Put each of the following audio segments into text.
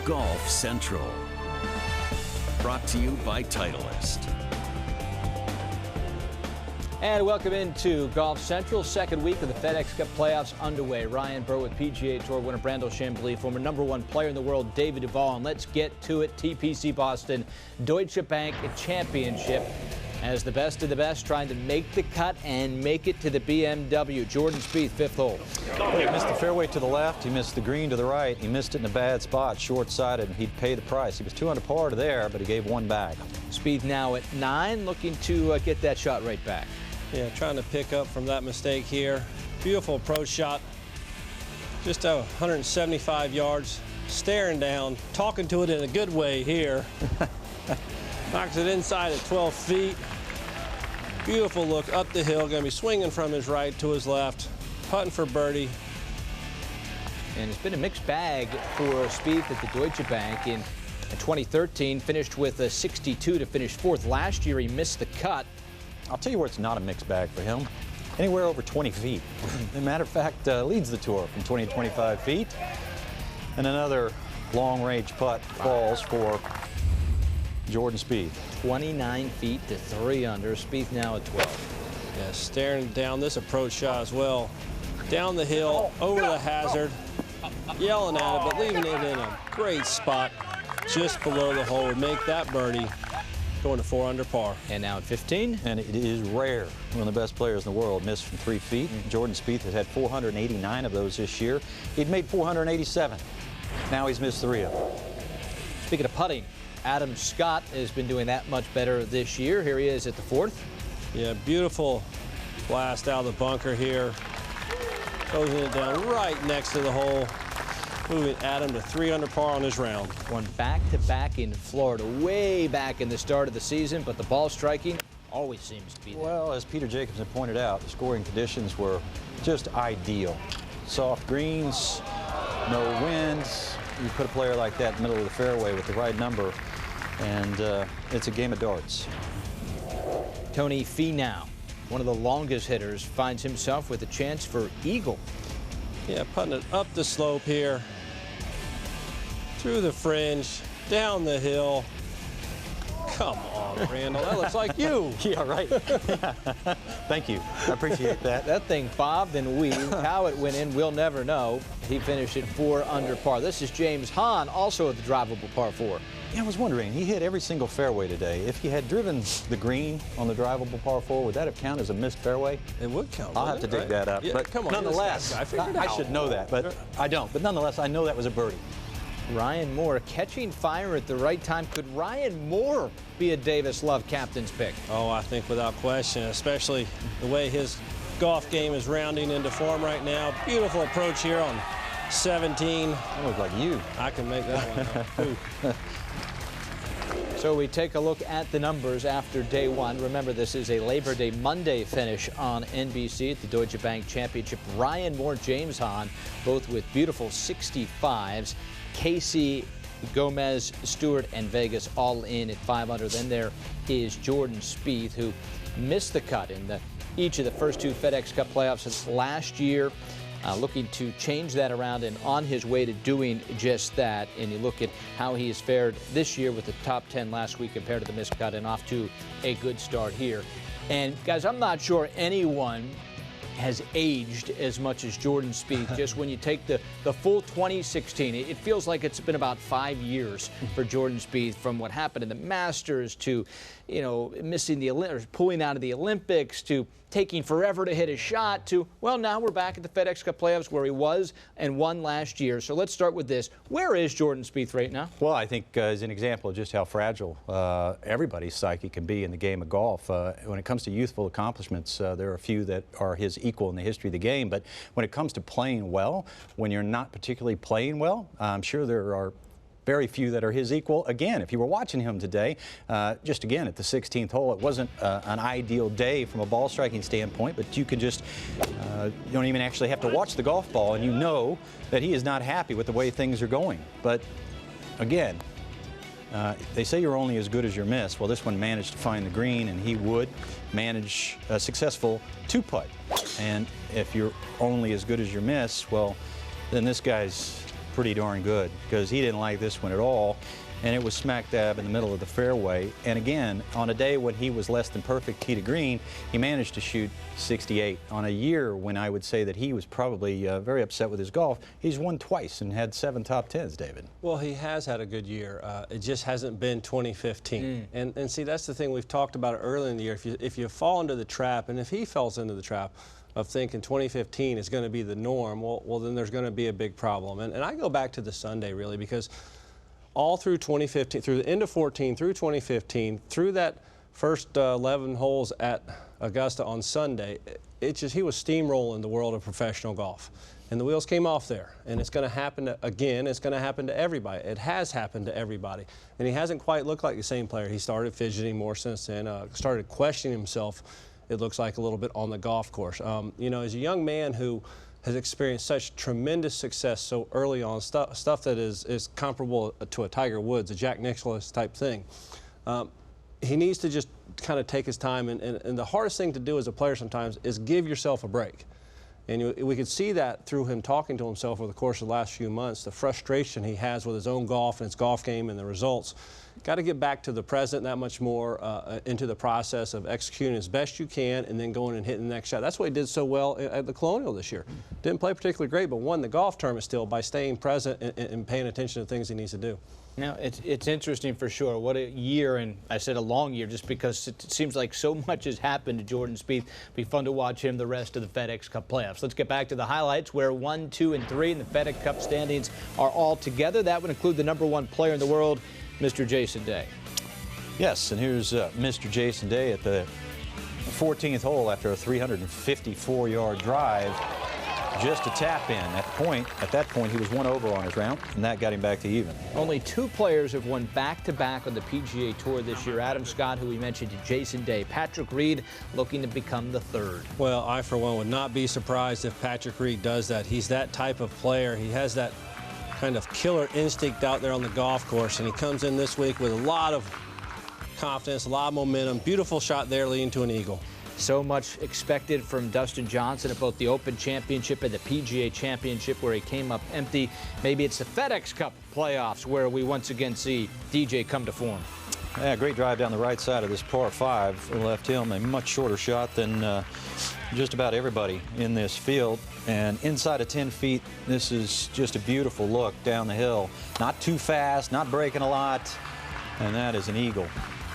Golf Central. Brought to you by Titleist. And welcome into Golf Central. Second week of the FedEx Cup playoffs underway. Ryan Burwick, PGA Tour winner Brandel Chambly, former #1 player in the world David Duval. And let's get to it. TPC Boston Deutsche Bank Championship as the best of the best trying to make the cut and make it to the BMW. Jordan Spieth, fifth hole. Well, he missed the fairway to the left. He missed the green to the right. He missed it in a bad spot, short-sided, and he'd pay the price. He was 2 under par to there, but he gave one back. Spieth now at 9, looking to get that shot right back. Yeah, trying to pick up from that mistake here. Beautiful approach shot. Just 175 yards. Staring down, talking to it in a good way here. Knocks it inside at 12 feet. Beautiful look up the hill. Going to be swinging from his right to his left. Putting for birdie. And it's been a mixed bag for Spieth at the Deutsche Bank. In 2013, finished with a 62 to finish 4th. Last year, he missed the cut. I'll tell you where it's not a mixed bag for him. Anywhere over 20 feet. As a matter of fact, leads the tour from 20 to 25 feet. And another long-range putt falls for Jordan Spieth. 29 feet to 3 under. Spieth now at 12. Yeah, staring down this approach shot as well. Down the hill, over the hazard, yelling at it, but leaving it in a great spot just below the hole. Would make that birdie, going to 4 under par. And now at 15. And it is rare. One of the best players in the world missed from 3 feet. Jordan Spieth has had 489 of those this year. He'd made 487. Now he's missed 3 of them. Speaking of putting, Adam Scott has been doing that much better this year. Here he is at the 4th. Yeah, beautiful blast out of the bunker here. Closing it down right next to the hole. Moving Adam to 3 under par on his round. Won back-to-back in Florida, way back in the start of the season, but the ball striking always seems to be there. Well, as Peter Jacobsen pointed out, the scoring conditions were just ideal. Soft greens, no winds. You put a player like that in the middle of the fairway with the right number, and it's a game of darts. Tony Finau, one of the longest hitters, finds himself with a chance for eagle. Yeah, putting it up the slope here, through the fringe, down the hill. Come on, Randall, that looks like you. Yeah, right. Thank you. I appreciate that. That thing bobbed and weaved. How it went in, we'll never know. He finished at 4 under par. This is James Hahn, also at the drivable par 4. Yeah, I was wondering, he hit every single fairway today. If he had driven the green on the drivable par 4, would that have counted as a missed fairway? It would count. I'll have to dig that up. Yeah, but come on, nonetheless, I should know that, but I don't. But nonetheless, I know that was a birdie. Ryan Moore catching fire at the right time. Could Ryan Moore be a Davis Love captain's pick? Oh, I think without question, especially the way his golf game is rounding into form right now. Beautiful approach here on 17. That looked like you. I can make that one. So we take a look at the numbers after day 1. Remember, this is a Labor Day Monday finish on NBC at the Deutsche Bank Championship. Ryan Moore, James Hahn, both with beautiful 65s. Casey, Gomez, Stewart, and Vegas all in at 5 under. Then there is Jordan Spieth, who missed the cut in each of the first 2 FedEx Cup playoffs since last year. Looking to change that around and on his way to doing just that. And you look at how he has fared this year with the top 10 last week compared to the missed cut, and off to a good start here. And guys, I'm not sure anyone has aged as much as Jordan Spieth. Just when you take the full 2016, it feels like it's been about 5 years for Jordan Spieth, from what happened in the Masters to, you know, missing the or pulling out of the Olympics to taking forever to hit a shot to, well, now we're back at the FedEx Cup playoffs where he was and won last year. So let's start with this. Where is Jordan Spieth right now? Well, I think as an example of just how fragile everybody's psyche can be in the game of golf. When it comes to youthful accomplishments, there are a few that are his equal in the history of the game. But when it comes to playing well, when you're not particularly playing well, I'm sure there are very few that are his equal. Again, if you were watching him today, just again at the 16th hole, it wasn't an ideal day from a ball striking standpoint, but you can just, you don't even actually have to watch the golf ball, and you know that he is not happy with the way things are going. But again, they say you're only as good as your miss. Well, this one managed to find the green, and he would manage a successful 2-putt. And if you're only as good as your miss, well, then this guy's pretty darn good, because he didn't like this one at all. And it was smack dab in the middle of the fairway. And again, on a day when he was less than perfect tee to green, he managed to shoot 68. On a year when I would say that he was probably very upset with his golf, he's won twice and had 7 top 10s, David. Well, he has had a good year. It just hasn't been 2015. And see, that's the thing, we've talked about it earlier in the year. If you fall into the trap, and if he falls into the trap of thinking 2015 is going to be the norm, well then there's going to be a big problem. And I go back to the Sunday, really, because all through 2015, through the end of 14, through 2015, through that first 11 holes at Augusta on Sunday, he was steamrolling the world of professional golf. And the wheels came off there. And it's going to happen again. It's going to happen to everybody. It has happened to everybody. And he hasn't quite looked like the same player. He started fidgeting more since then, started questioning himself, it looks like, a little bit on the golf course. You know, as a young man who has experienced such tremendous success so early on, stuff that is comparable to a Tiger Woods, a Jack Nicklaus type thing. He needs to just kind of take his time, and the hardest thing to do as a player sometimes is give yourself a break. And we could see that through him talking to himself over the course of the last few months, the frustration he has with his own golf and his golf game and the results. Got to get back to the present that much more, into the process of executing as best you can and then going and hitting the next shot. That's what he did so well at the Colonial this year. Didn't play particularly great, but won the golf tournament still by staying present and paying attention to things he needs to do. Now, it's interesting for sure. What a year, and I said a long year just because it seems like so much has happened to Jordan Spieth. Be fun to watch him the rest of the FedEx Cup playoffs. Let's get back to the highlights where 1, 2, and 3 in the FedEx Cup standings are all together. That would include the #1 player in the world, Mr. Jason Day. Yes, and here's Mr. Jason Day at the 14th hole after a 354-yard drive. Just a tap in. At that point, he was 1 over on his round, and that got him back to even. Only 2 players have won back-to-back on the PGA Tour this year. Adam Scott, who we mentioned, and Jason Day. Patrick Reed looking to become the 3rd. Well, I, for one, would not be surprised if Patrick Reed does that. He's that type of player. He has that kind of killer instinct out there on the golf course, and he comes in this week with a lot of confidence, a lot of momentum. Beautiful shot there leading to an eagle. So much expected from Dustin Johnson at both the Open Championship and the PGA Championship, where he came up empty. Maybe it's the FedEx Cup playoffs where we once again see DJ come to form. Yeah, great drive down the right side of this par 5. Left him a much shorter shot than just about everybody in this field. And inside of 10 feet, this is just a beautiful look down the hill. Not too fast, not breaking a lot, and that is an eagle.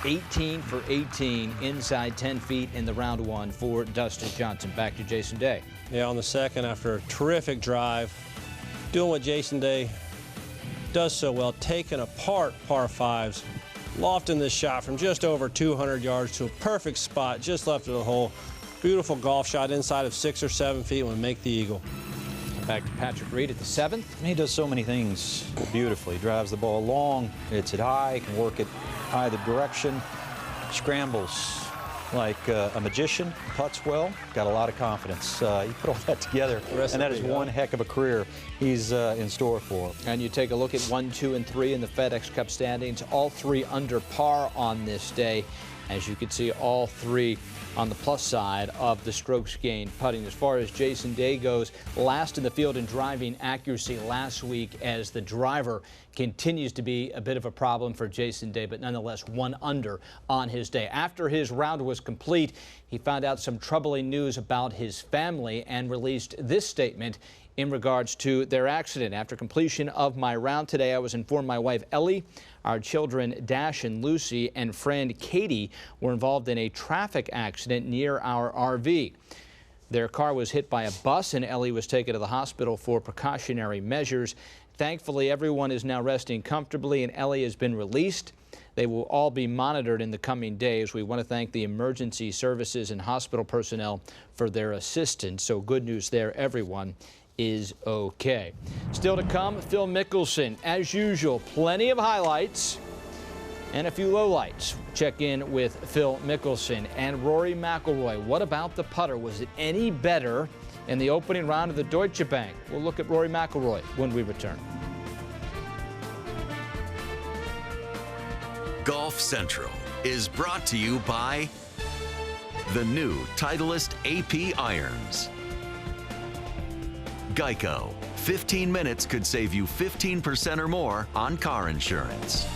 18 for 18 inside 10 feet in the round 1 for Dustin Johnson. Back to Jason Day. Yeah, on the second, after a terrific drive, doing what Jason Day does so well, taking apart par 5s, lofting this shot from just over 200 yards to a perfect spot just left of the hole. Beautiful golf shot inside of 6 or 7 feet and make the eagle. Back to Patrick Reed at the 7th. He does so many things beautifully. Drives the ball long, hits it high, can work it either direction, scrambles like a magician, putts well, got a lot of confidence. He put all that together, and that is one heck of a career he's in store for. And you take a look at 1, 2, and 3 in the FedEx Cup standings, all 3 under par on this day. As you can see, all 3 on the plus side of the strokes gained putting. As far as Jason Day goes, last in the field in driving accuracy last week, as the driver continues to be a bit of a problem for Jason Day, but nonetheless 1 under on his day. After his round was complete, he found out some troubling news about his family and released this statement in regards to their accident. After completion of my round today, I was informed my wife Ellie, our children Dash and Lucy, and friend Katie were involved in a traffic accident near our RV. Their car was hit by a bus, and Ellie was taken to the hospital for precautionary measures. Thankfully, everyone is now resting comfortably, and Ellie has been released. They will all be monitored in the coming days. We want to thank the emergency services and hospital personnel for their assistance. So good news there, everyone is okay. Still to come, Phil Mickelson. As usual, plenty of highlights and a few lowlights. Check in with Phil Mickelson and Rory McIlroy. What about the putter? Was it any better in the opening round of the Deutsche Bank? We'll look at Rory McIlroy when we return. Golf Central is brought to you by the new Titleist AP Irons. Geico. 15 minutes could save you 15% or more on car insurance.